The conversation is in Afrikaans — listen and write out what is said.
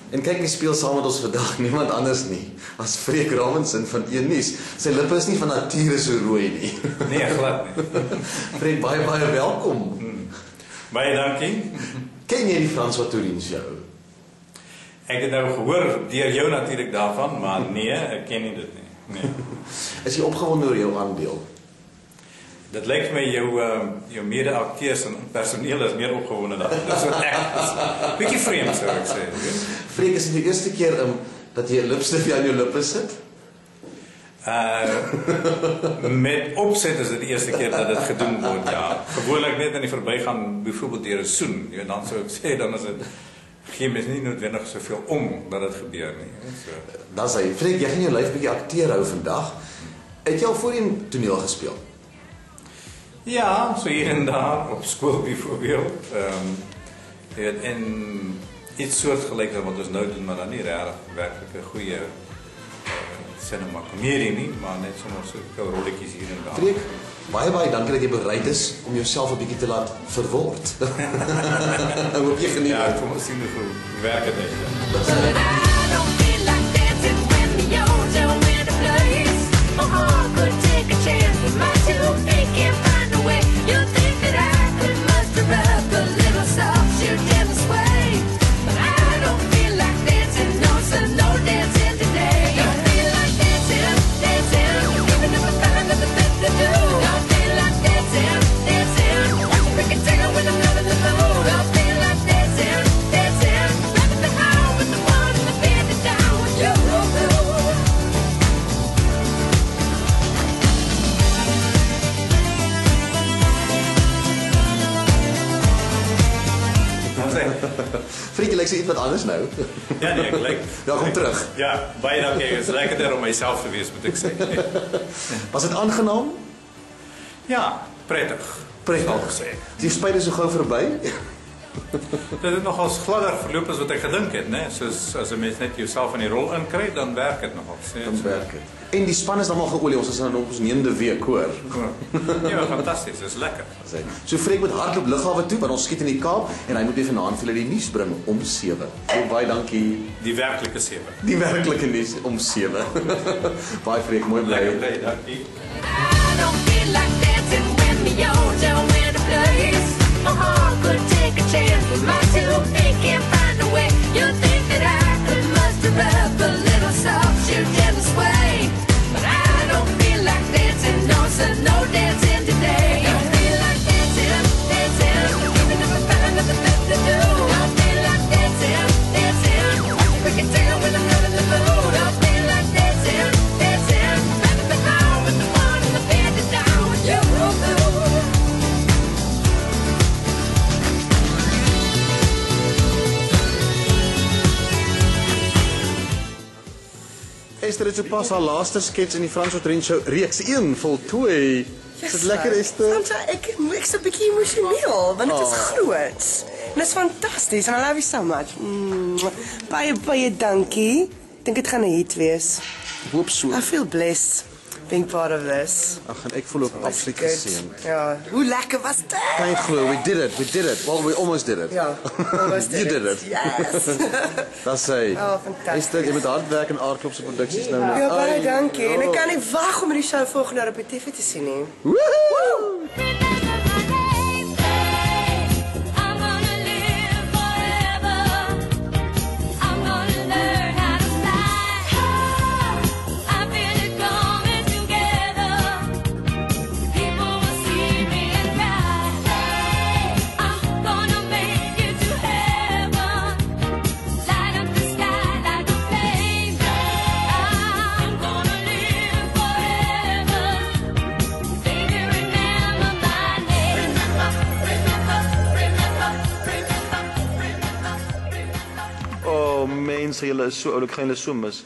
En kyk, die speel saam met ons vandag niemand anders nie as Freek Robinson van Een-Nuus. Sy lippe is nie van nature so rooi nie. Nee, glad nie. Freek, baie welkom. Baie dankie. Ken jy die François Tourien show? Ek het nou gehoor deur jou natuurlik daarvan, maar nee, ek ken nie dit nie. Nee. Is jy opgewonde oor jou aandeel? Dit lyk vir my jou mede-akteurs en personeel is meer opgewonde dan dit is wat ek is. Bietjie vreemd sou ek sê. Freek, is dit die eerste keer dat jy 'n lipstif aan jou lippe sit? Met opset is dit die eerste keer dat dit gedoen word, ja. Gewoonlik net in die verbygaan, byvoorbeeld deur 'n soen. En dan sou ek sê, dan is dit geen mens nie noodwendig soveel om dat dit gebeur nie. So. Dan sê Freek, jy gaan jou lyf bietjie akteer hou vandag. Het jy al voorheen toneel gespeel? Ja, so hier en daar, op skool bijvoorbeeld. En iets soortgelyks aan wat ons nou doen, maar dan nie regtig werklik 'n goeie cinema komedie nie, maar net sommer so rolletjies hier en daar. Freek, baie dankie dat jy bereid is om jouself 'n bietjie te laat verword. Ek hoop jy geniet. Ja, ek kom sien hoe werk dit net. Freek, jy lyk so iets wat anders nou. Ja nee, ek lyk. Welkom terug. Ja, baie dankie. Dit is lekkerder om myself te wees, moet ek sê. Was dit aangenaam? Ja, prettig. Prettig gesê. Die spyt is so gou verby. Dit het nogals gladder verloop as wat ek gedink het, né? Soos as 'n mens net jouself in die rol inkry, dan werk dit nogal. Dan werk dit. En die span is dan al geolie, ons is nou op ons 9de week, hoor. Ja, fantasties, dis lekker. So Freek moet hardloop lughawe toe, want ons skiet in die Kaap en hy moet weer vanaand vir hulle die nuus bring om 7. So baie dankie. Die werklike 7. Die werklike nuus om 7. Baie Freek, mooi bly. Lekker bly, dankie. My heart could take a chance, but my two feet can't find a way. You think that I could muster up a little soft shoe gentle sway, but I don't feel like dancing, no son, no dancing today. Don't feel like dancing, even if I find nothing left to do. Don't feel like dancing, I can tell when I'm not in the mood. Don't feel like dancing, rather be home with the one in the bed to down with you. Esther het sopas haar laaste skets in die François Tourien show reeks 1 voltooi. Is dit lekker, Esther? Sandra, ek's 'n bietjie emosioneel, want dit is groot. En dit is fantasties, and I love you so much. Baie dankie. Ek dink dit gaan 'n hit wees. Ek hoop so. I feel blessed being part of this. Ag, en ek voel ook absoluut geseën. Ja, hoe lekker was dit? Kan jy glo, we did it. Well, we almost did it. Ja, almost did You did it. Yes. Dat sê. Oh, fantasties. Esther, jy moet hard werk in Aardklop se produksies nou. Ja, baie dankie. En ek kan nie wag om die show volgende repetisie te sien nie. Woohoo! Mense, julle is so oulik, gaan julle so mis.